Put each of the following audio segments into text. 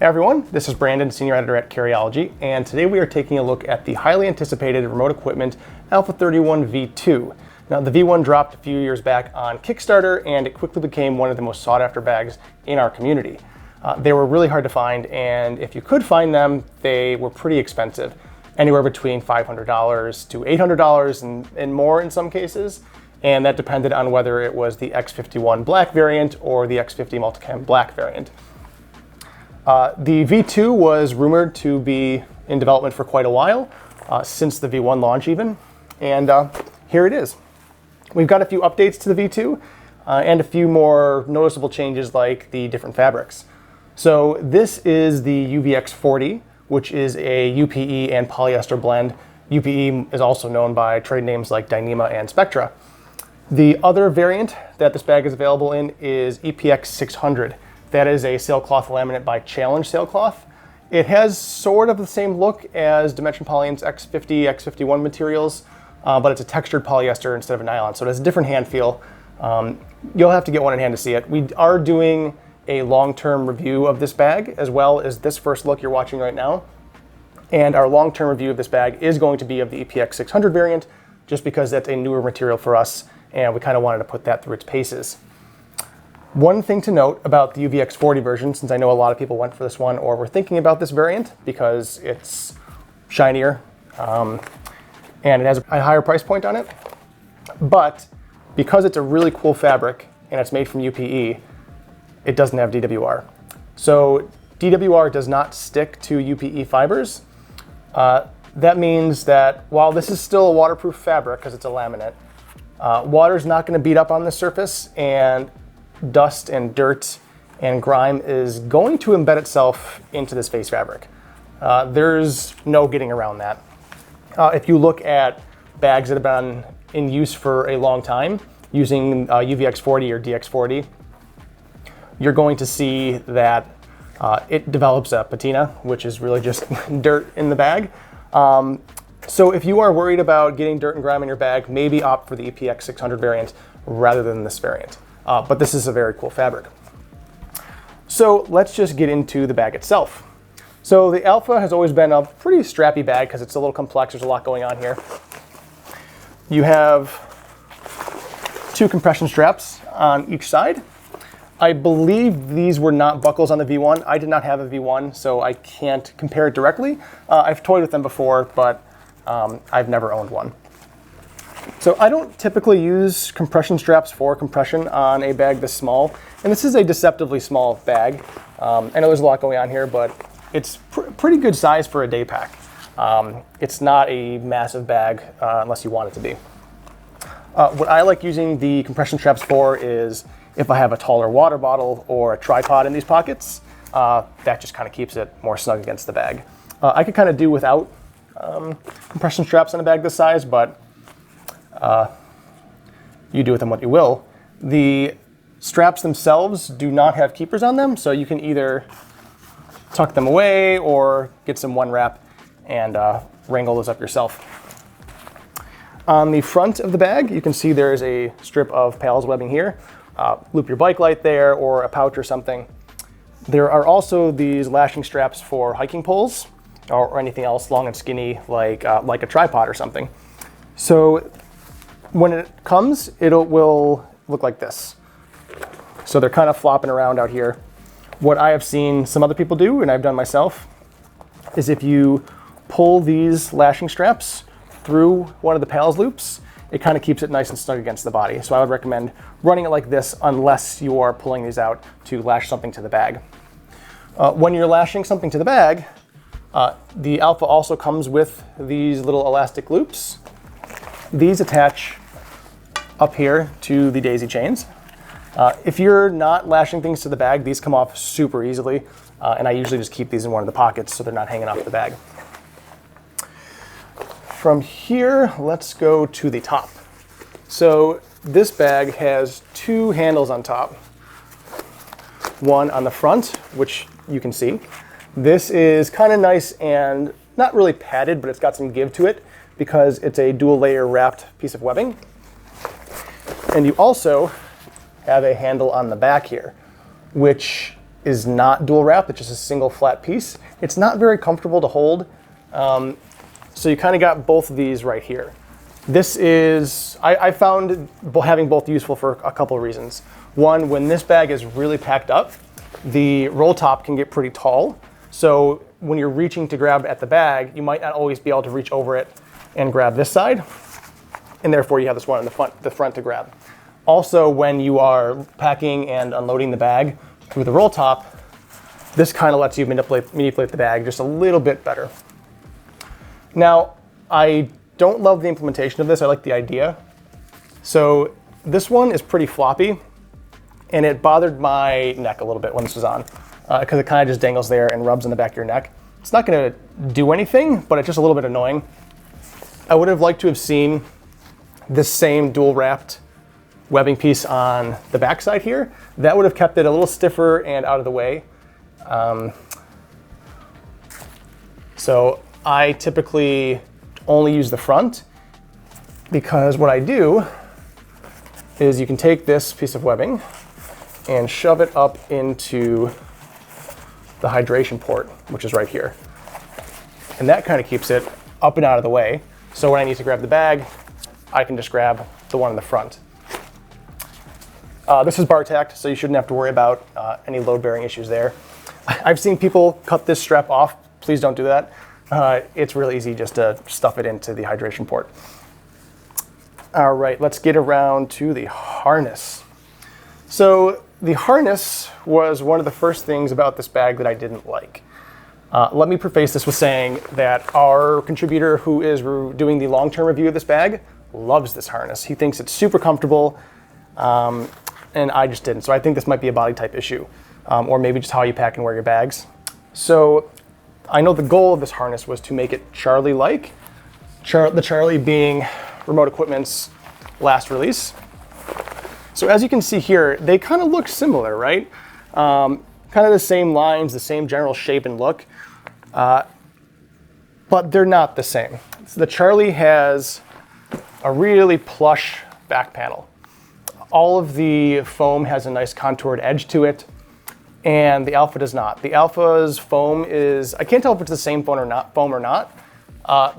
Hey everyone, this is Brandon, Senior Editor at Carryology, and today we are taking a look at the highly anticipated remote equipment Alpha 31 V2. Now the V1 dropped a few years back on Kickstarter and it quickly became one of the most sought after bags in our community. They were really hard to find, and if you could find them, they were pretty expensive. Anywhere between $500 to $800 and more in some cases, and that depended on whether it was the X51 black variant or the X50 Multicam black variant. The V2 was rumored to be in development for quite a while, since the V1 launch even, and here it is. We've got a few updates to the V2 and a few more noticeable changes like the different fabrics. So this is the UVX40, which is a UPE and polyester blend. UPE is also known by trade names like Dyneema and Spectra. The other variant that this bag is available in is EPX 600. That is a sailcloth laminate by Challenge Sailcloth. It has sort of the same look as Dimension Polyion's X50, X51 materials, but it's a textured polyester instead of a nylon, so it has a different hand feel. You'll have to get one in hand to see it. We are doing a long-term review of this bag, as well as this first look you're watching right now. And our long-term review of this bag is going to be of the EPX 600 variant, just because that's a newer material for us, and we kind of wanted to put that through its paces. One thing to note about the UVX40 version, since I know a lot of people went for this one or were thinking about this variant because it's shinier and it has a higher price point on it, but because it's a really cool fabric and it's made from UPE, it doesn't have DWR. So DWR does not stick to UPE fibers. That means that while this is still a waterproof fabric because it's a laminate, water's not going to beat up on the surface, and dust and dirt and grime is going to embed itself into this face fabric. There's no getting around that. If you look at bags that have been in use for a long time using UVX40 or DX40, you're going to see that it develops a patina, which is really just dirt in the bag. So if you are worried about getting dirt and grime in your bag, maybe opt for the EPX 600 variant rather than this variant. But this is a very cool fabric. So let's just get into the bag itself. So the Alpha has always been a pretty strappy bag because it's a little complex. There's a lot going on here. You have two compression straps on each side. I believe these were not buckles on the V1. I did not have a V1, so I can't compare it directly. I've toyed with them before, but I've never owned one. So I don't typically use compression straps for compression on a bag this small, and this is a deceptively small bag. I know there's a lot going on here, but it's pretty good size for a day pack. It's not a massive bag unless you want it to be. What I like using the compression straps for is if I have a taller water bottle or a tripod in these pockets, that just kind of keeps it more snug against the bag. I could kind of do without compression straps on a bag this size, but you do with them what you will. The straps themselves do not have keepers on them, so you can either tuck them away or get some one wrap and wrangle those up yourself. On the front of the bag, you can see there's a strip of Pals webbing here. Loop your bike light there or a pouch or something. There are also these lashing straps for hiking poles or anything else long and skinny like a tripod or something. So when it comes, will look like this. So they're kind of flopping around out here. What I have seen some other people do, and I've done myself, is if you pull these lashing straps through one of the Pals loops, it kind of keeps it nice and snug against the body. So I would recommend running it like this unless you are pulling these out to lash something to the bag. When you're lashing something to the bag, the Alpha also comes with these little elastic loops. These attach up here to the daisy chains. If you're not lashing things to the bag, these come off super easily, and I usually just keep these in one of the pockets so they're not hanging off the bag. From here, let's go to the top. So this bag has two handles on top. One on the front, which you can see. This is kind of nice and not really padded, but it's got some give to it because it's a dual layer wrapped piece of webbing. And you also have a handle on the back here, which is not dual wrapped, it's just a single flat piece. It's not very comfortable to hold. So you kind of got both of these right here. This is, I found having both useful for a couple of reasons. One, when this bag is really packed up, the roll top can get pretty tall. So when you're reaching to grab at the bag, you might not always be able to reach over it and grab this side. And therefore you have this one in the front to grab. Also, when you are packing and unloading the bag through the roll top, this kind of lets you manipulate the bag just a little bit better. Now, I don't love the implementation of this. I like the idea. So this one is pretty floppy, and it bothered my neck a little bit when this was on, because it kind of just dangles there and rubs in the back of your neck. It's not going to do anything, but it's just a little bit annoying. I would have liked to have seen this same dual wrapped webbing piece on the back side here. That would have kept it a little stiffer and out of the way. So I typically only use the front, because what I do is you can take this piece of webbing and shove it up into the hydration port, which is right here. And that kind of keeps it up and out of the way. So when I need to grab the bag, I can just grab the one in the front. This is bar tacked, so you shouldn't have to worry about any load-bearing issues there. I've seen people cut this strap off. Please don't do that. It's really easy just to stuff it into the hydration port. All right, let's get around to the harness. So the harness was one of the first things about this bag that I didn't like. Let me preface this with saying that our contributor who is doing the long-term review of this bag loves this harness. He thinks it's super comfortable, and I just didn't. So I think this might be a body type issue, or maybe just how you pack and wear your bags. So I know the goal of this harness was to make it Charlie-like, the Charlie being Remote Equipment's last release. So as you can see here, they kind of look similar, right? Kind of the same lines, the same general shape and look, but they're not the same. So the Charlie has a really plush back panel. All of the foam has a nice contoured edge to it, and the Alpha does not. The Alpha's foam is, I can't tell if it's the same foam or not,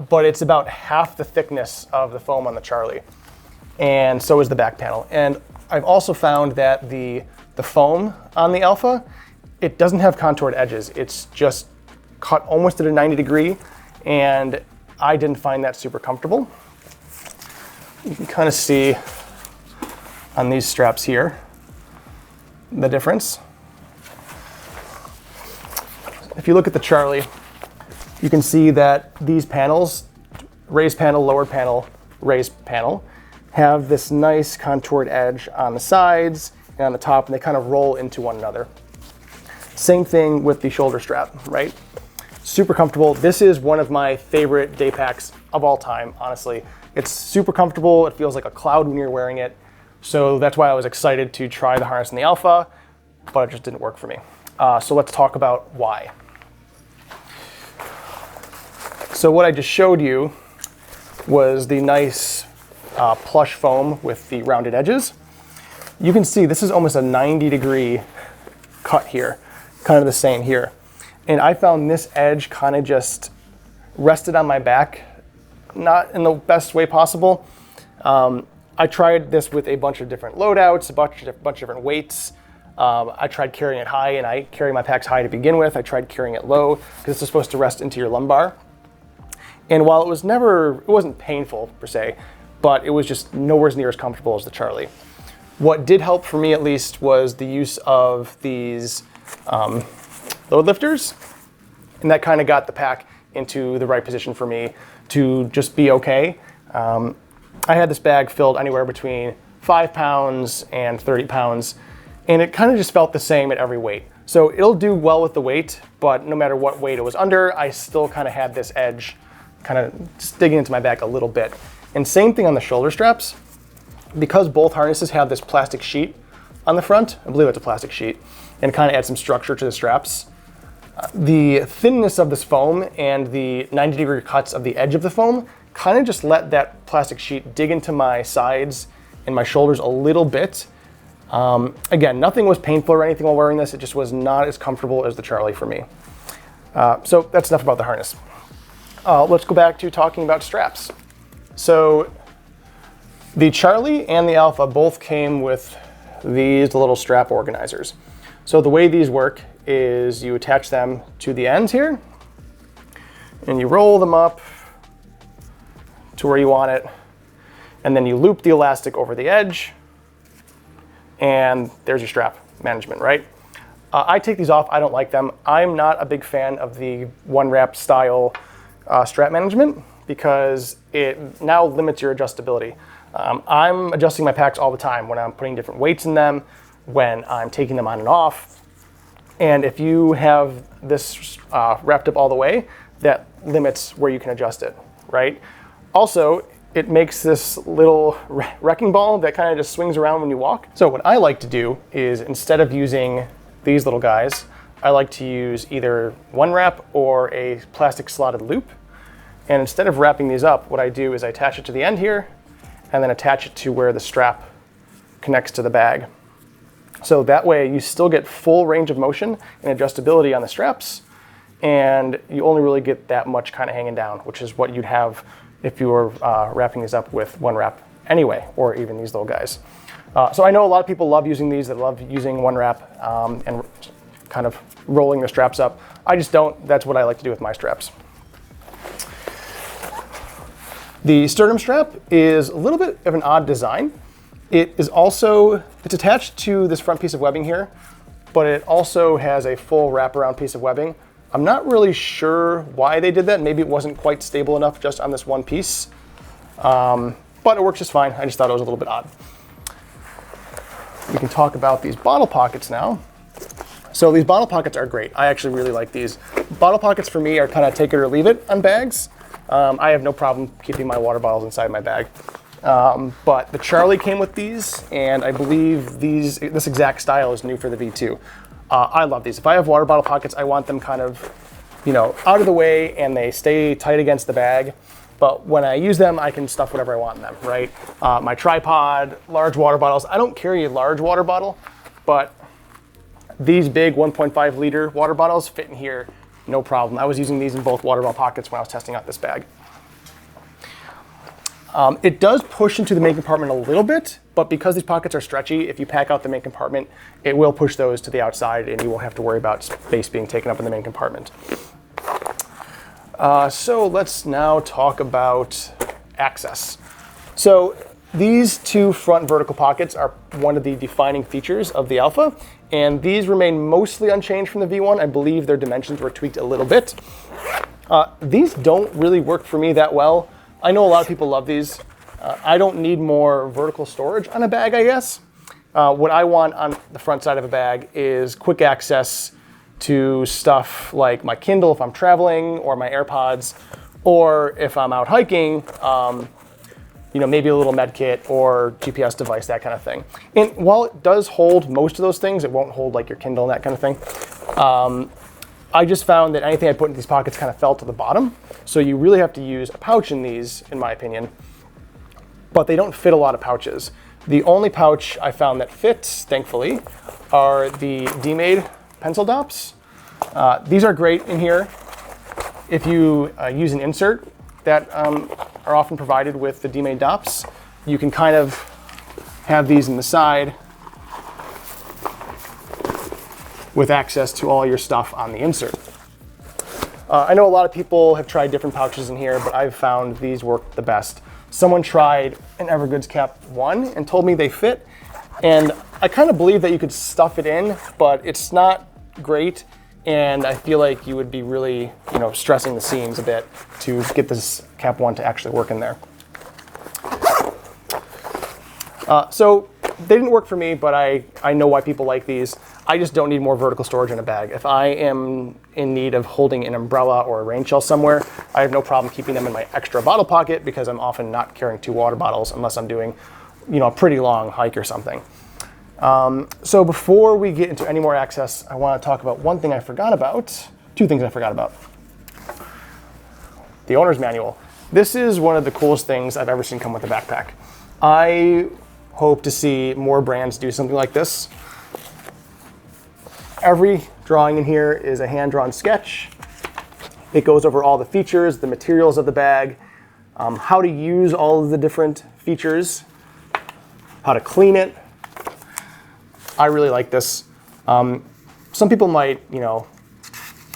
but it's about half the thickness of the foam on the Charlie, and so is the back panel. And I've also found that the foam on the Alpha, it doesn't have contoured edges. It's just cut almost at a 90 degree, and I didn't find that super comfortable. You can kind of see on these straps here the difference. If you look at the Charlie, you can see that these panels, raised panel, lower panel, raised panel, have this nice contoured edge on the sides and on the top, and they kind of roll into one another. Same thing with the shoulder strap, right? Super comfortable. This is one of my favorite day packs of all time, honestly. It's super comfortable. It feels like a cloud when you're wearing it. So that's why I was excited to try the harness in the Alpha, but it just didn't work for me. So let's talk about why. So what I just showed you was the nice plush foam with the rounded edges. You can see this is almost a 90 degree cut here, kind of the same here. And I found this edge kind of just rested on my back, not in the best way possible. I tried this with a bunch of different loadouts, a bunch of different weights. I tried carrying it high, and I carry my packs high to begin with. I tried carrying it low because this is supposed to rest into your lumbar. And while it wasn't painful per se, but it was just nowhere near as comfortable as the Charlie. What did help for me at least was the use of these load lifters, and that kind of got the pack into the right position for me to just be okay. I had this bag filled anywhere between 5 pounds and 30 pounds, and it kind of just felt the same at every weight. So it'll do well with the weight, but no matter what weight it was under, I still kind of had this edge kind of just digging into my back a little bit. And same thing on the shoulder straps. Because both harnesses have this plastic sheet on the front, I believe it's a plastic sheet, and kind of add some structure to the straps. The thinness of this foam and the 90 degree cuts of the edge of the foam kind of just let that plastic sheet dig into my sides and my shoulders a little bit. Again, nothing was painful or anything while wearing this. It just was not as comfortable as the Charlie for me. So that's enough about the harness. Let's go back to talking about straps. So the Charlie and the Alpha both came with these little strap organizers. So the way these work is you attach them to the ends here, and you roll them up to where you want it, and then you loop the elastic over the edge, and there's your strap management, right? I take these off. I don't like them. I'm not a big fan of the one wrap style strap management because it now limits your adjustability. I'm adjusting my packs all the time when I'm putting different weights in them, when I'm taking them on and off. And if you have this wrapped up all the way, that limits where you can adjust it, right? Also, it makes this little wrecking ball that kind of just swings around when you walk. So what I like to do is, instead of using these little guys, I like to use either one wrap or a plastic slotted loop. And instead of wrapping these up, what I do is I attach it to the end here and then attach it to where the strap connects to the bag. So that way you still get full range of motion and adjustability on the straps, and you only really get that much kind of hanging down, which is what you'd have if you were wrapping these up with one wrap anyway, or even these little guys. So I know a lot of people love using these, that love using one wrap and kind of rolling the straps up. I just don't. That's what I like to do with my straps. The sternum strap is a little bit of an odd design. It's attached to this front piece of webbing here, but it also has a full wraparound piece of webbing. I'm not really sure why they did that. Maybe it wasn't quite stable enough just on this one piece, but it works just fine. I just thought it was a little bit odd. We can talk about these bottle pockets now. So these bottle pockets are great. I actually really like these. Bottle pockets for me are kind of take it or leave it on bags. I have no problem keeping my water bottles inside my bag. But the Charlie came with these, and I believe this exact style is new for the V2. I love these. If I have water bottle pockets, I want them kind of, out of the way and they stay tight against the bag. But when I use them, I can stuff whatever I want in them, right? My tripod, large water bottles. I don't carry a large water bottle, but these big 1.5 liter water bottles fit in here, no problem. I was using these in both water bottle pockets when I was testing out this bag. It does push into the main compartment a little bit, but because these pockets are stretchy, if you pack out the main compartment, it will push those to the outside and you won't have to worry about space being taken up in the main compartment. So let's now talk about access. So these two front vertical pockets are one of the defining features of the Alpha, and these remain mostly unchanged from the V1. I believe their dimensions were tweaked a little bit. These don't really work for me that well. I know a lot of people love these. I don't need more vertical storage on a bag, I guess. What I want on the front side of a bag is quick access to stuff like my Kindle if I'm traveling, or my AirPods, or if I'm out hiking, maybe a little med kit or GPS device, that kind of thing. And while it does hold most of those things, it won't hold like your Kindle and that kind of thing. I just found that anything I put in these pockets kind of fell to the bottom. So you really have to use a pouch in these, in my opinion. But they don't fit a lot of pouches. The only pouch I found that fits, thankfully, are the D-Made pencil dops. These are great in here. If you use an insert that are often provided with the D-Made dops, you can kind of have these in the side with access to all your stuff on the insert. I know a lot of people have tried different pouches in here, but I've found these work the best. Someone tried an Evergoods Cap 1 and told me they fit, and I kind of believe that you could stuff it in, but it's not great, and I feel like you would be really, stressing the seams a bit to get this Cap 1 to actually work in there. So they didn't work for me, but I know why people like these. I just don't need more vertical storage in a bag. If I am in need of holding an umbrella or a rain shell somewhere, I have no problem keeping them in my extra bottle pocket because I'm often not carrying 2 water bottles unless I'm doing, a pretty long hike or something. So before we get into any more access, I want to talk about one thing I forgot about. 2 things I forgot about. The owner's manual. This is one of the coolest things I've ever seen come with a backpack. I hope to see more brands do something like this. Every drawing in here is a hand-drawn sketch. It goes over all the features, the materials of the bag, how to use all of the different features, how to clean it. I really like this. Some people might,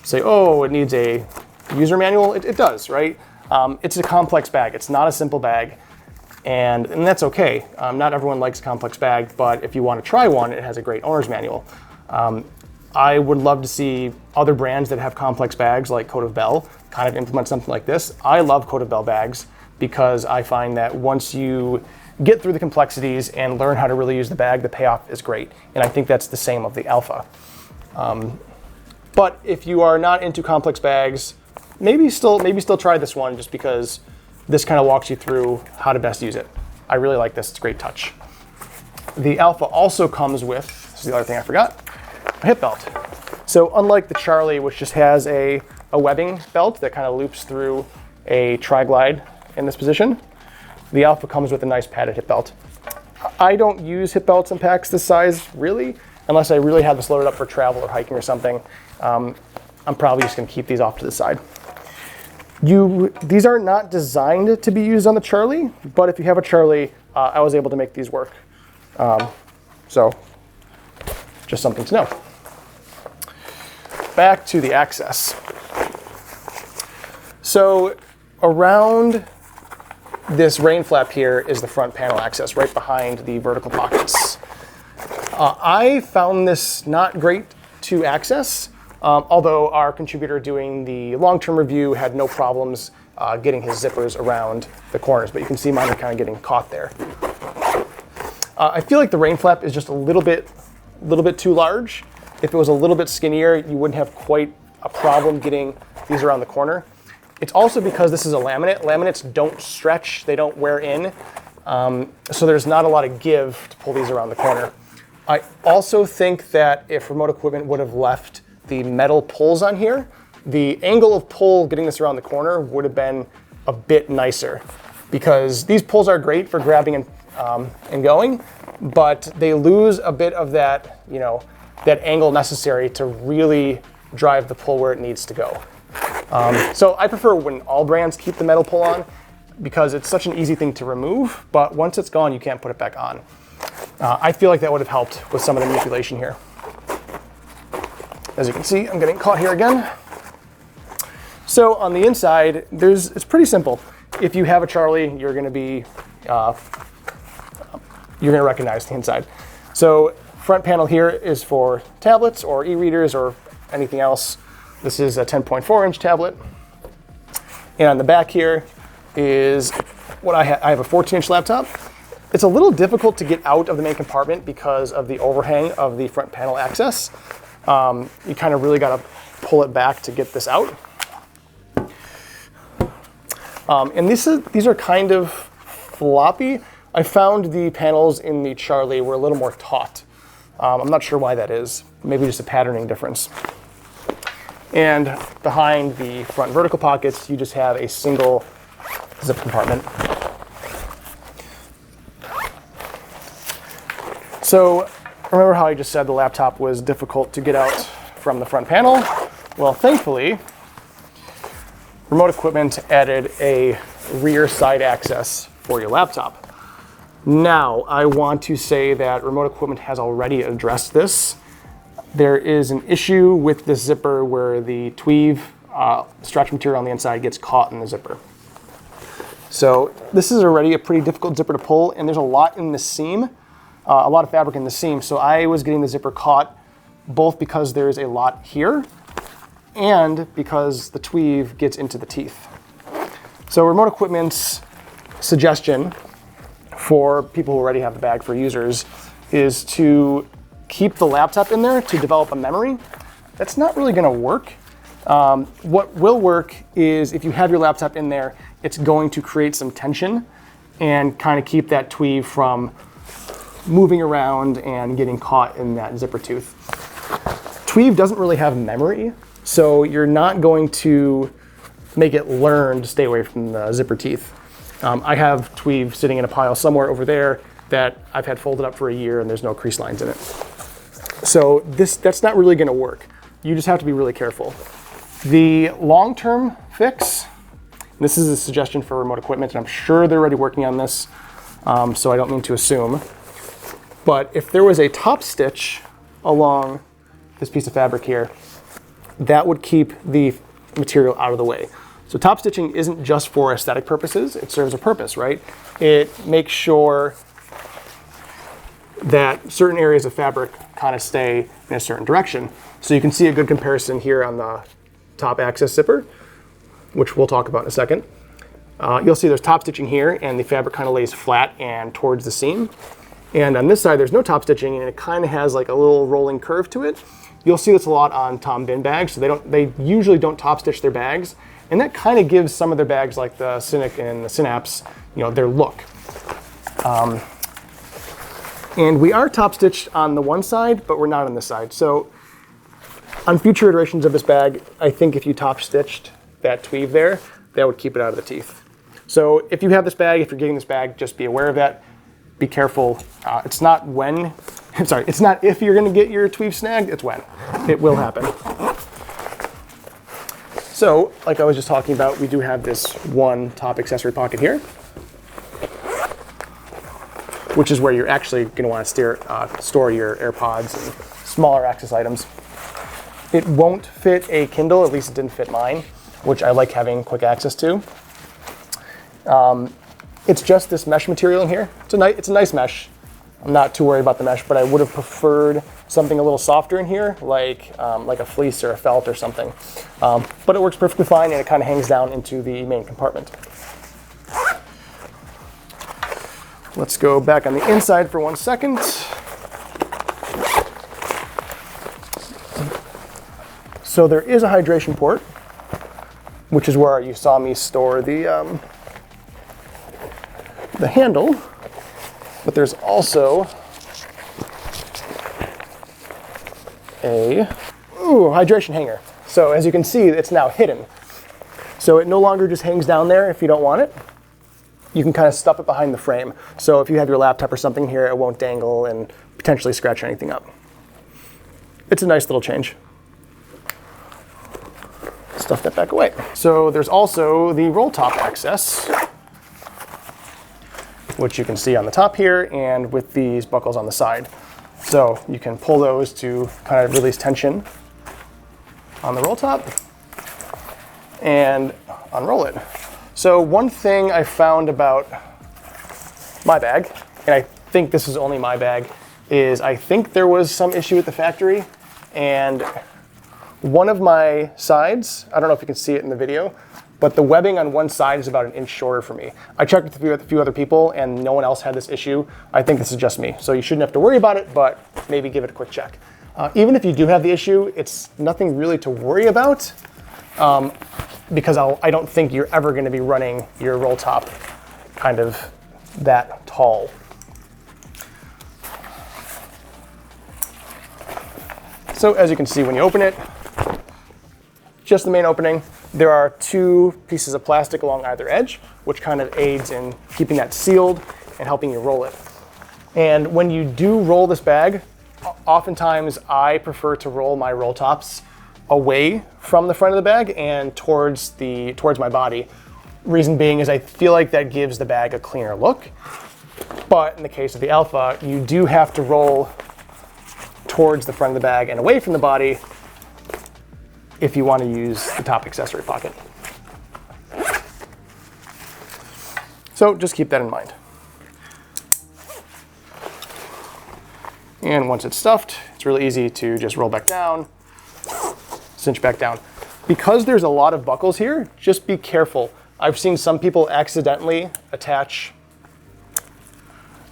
say, oh, it needs a user manual. It does, right? It's a complex bag. It's not a simple bag, and that's okay. Not everyone likes a complex bag, but if you want to try one, it has a great owner's manual. I would love to see other brands that have complex bags like Coat of Bell kind of implement something like this. I love Coat of Bell bags because I find that once you get through the complexities and learn how to really use the bag, the payoff is great. And I think that's the same of the Alpha. But if you are not into complex bags, maybe still try this one just because this kind of walks you through how to best use it. I really like this, it's a great touch. The Alpha also comes with, this is the other thing I forgot, a hip belt. So unlike the Charlie, which just has a webbing belt that kind of loops through a tri-glide in this position, the Alpha comes with a nice padded hip belt. I don't use hip belts in packs this size, really, unless I really have this loaded up for travel or hiking or something. I'm probably just gonna keep these off to the side. These are not designed to be used on the Charlie, but if you have a Charlie, I was able to make these work. So, just something to know. Back to the access. So, around this rain flap here is the front panel access, right behind the vertical pockets. I found this not great to access, although our contributor doing the long-term review had no problems getting his zippers around the corners, but you can see mine are kind of getting caught there. I feel like the rain flap is just a little bit too large. If it was a little bit skinnier, you wouldn't have quite a problem getting these around the corner. It's also because this is a laminate. Laminates don't stretch, they don't wear in, so there's not a lot of give to pull these around the corner. I also think that if remote equipment would have left the metal pulls on here, the angle of pull getting this around the corner would have been a bit nicer, because these pulls are great for grabbing and going, but they lose a bit of that, that angle necessary to really drive the pull where it needs to go. So I prefer when all brands keep the metal pull on, because it's such an easy thing to remove, but once it's gone, you can't put it back on. I feel like that would have helped with some of the manipulation here. As you can see, I'm getting caught here again. So on the inside, it's pretty simple. If you have a Charlie, you're gonna recognize the inside. So front panel here is for tablets or e-readers or anything else. This is a 10.4-inch tablet. And on the back here is what I have a 14-inch laptop. It's a little difficult to get out of the main compartment because of the overhang of the front panel access. You kind of really got to pull it back to get this out. And these are kind of floppy. I found the panels in the Charlie were a little more taut. I'm not sure why that is. Maybe just a patterning difference. And behind the front vertical pockets, you just have a single zip compartment. So remember how I just said the laptop was difficult to get out from the front panel? Well, thankfully, remote equipment added a rear side access for your laptop. Now, I want to say that remote equipment has already addressed this. There is an issue with this zipper where the tweave stretch material on the inside gets caught in the zipper. So this is already a pretty difficult zipper to pull, and there's a lot in the seam, a lot of fabric in the seam. So I was getting the zipper caught both because there's a lot here and because the tweave gets into the teeth. So remote equipment's suggestion for people who already have the bag for users is to keep the laptop in there to develop a memory. That's not really gonna work. What will work is if you have your laptop in there, it's going to create some tension and kind of keep that tweave from moving around and getting caught in that zipper tooth. Tweave doesn't really have memory, so you're not going to make it learn to stay away from the zipper teeth. I have tweave sitting in a pile somewhere over there. that I've had folded up for a year and there's no crease lines in it. So that's not really gonna work. You just have to be really careful. The long-term fix, this is a suggestion for remote equipment, and I'm sure they're already working on this, so I don't mean to assume. But if there was a top stitch along this piece of fabric here, that would keep the material out of the way. So top stitching isn't just for aesthetic purposes, it serves a purpose, right? It makes sure that certain areas of fabric kind of stay in a certain direction. So you can see a good comparison here on the top access zipper, which we'll talk about in a second. You'll see there's top stitching here and the fabric kind of lays flat and towards the seam. And on this side, there's no top stitching and it kind of has like a little rolling curve to it. You'll see this a lot on Tom bin bags. So they usually don't top stitch their bags. And that kind of gives some of their bags like the Cynic and the Synapse, you know, their look. And we are top stitched on the one side, but we're not on this side. So on future iterations of this bag, I think if you top stitched that tweave there, that would keep it out of the teeth. So if you have this bag, if you're getting this bag, just be aware of that. Be careful. It's not if you're gonna get your tweave snagged, it's when. It will happen. So, like I was just talking about, we do have this one top accessory pocket here, which is where you're actually gonna wanna store your AirPods and smaller access items. It won't fit a Kindle, at least it didn't fit mine, which I like having quick access to. It's just this mesh material in here. It's a nice mesh. I'm not too worried about the mesh, but I would have preferred something a little softer in here, like a fleece or a felt or something. But it works perfectly fine, and it kind of hangs down into the main compartment. Let's go back on the inside for 1 second. So there is a hydration port, which is where you saw me store the handle, but there's also a hydration hanger. So as you can see, it's now hidden. So it no longer just hangs down there if you don't want it. You can kind of stuff it behind the frame. So if you have your laptop or something here, it won't dangle and potentially scratch anything up. It's a nice little change. Stuff that back away. So there's also the roll top access, which you can see on the top here and with these buckles on the side. So you can pull those to kind of release tension on the roll top and unroll it. So one thing I found about my bag, and I think this is only my bag, is I think there was some issue at the factory, and one of my sides, I don't know if you can see it in the video, but the webbing on one side is about 1 inch shorter for me. I checked with a few other people and no one else had this issue. I think this is just me. So you shouldn't have to worry about it, but maybe give it a quick check. Even if you do have the issue, it's nothing really to worry about because I don't think you're ever gonna be running your roll top kind of that tall. So as you can see when you open it, just the main opening. There are 2 pieces of plastic along either edge, which kind of aids in keeping that sealed and helping you roll it. And when you do roll this bag, oftentimes I prefer to roll my roll tops away from the front of the bag and towards my body. Reason being is I feel like that gives the bag a cleaner look. But in the case of the Alpha, you do have to roll towards the front of the bag and away from the body if you want to use the top accessory pocket. So just keep that in mind. And once it's stuffed, it's really easy to just roll back down, cinch back down. Because there's a lot of buckles here, just be careful. I've seen some people accidentally attach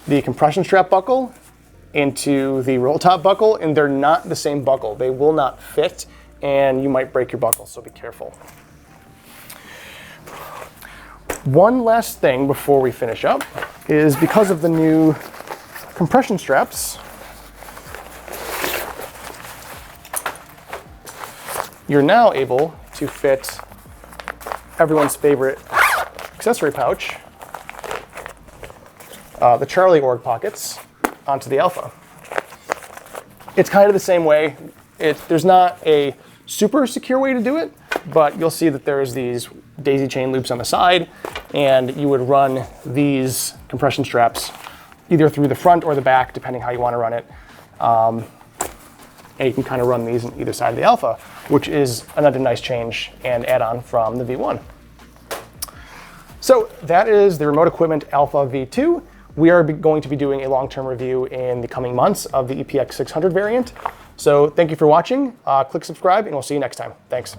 the compression strap buckle into the roll top buckle, and they're not the same buckle. They will not fit, and you might break your buckle, so be careful. One last thing before we finish up is because of the new compression straps, you're now able to fit everyone's favorite accessory pouch the Charlie org pockets onto the Alpha. It's kind of the same way. There's not a super secure way to do it, but you'll see that there's these daisy chain loops on the side, and you would run these compression straps either through the front or the back, depending how you want to run it. And you can kind of run these on either side of the Alpha, which is another nice change and add-on from the V1. So that is the remote equipment Alpha V2. We are going to be doing a long-term review in the coming months of the EPX 600 variant. So thank you for watching. Click subscribe, and we'll see you next time. Thanks.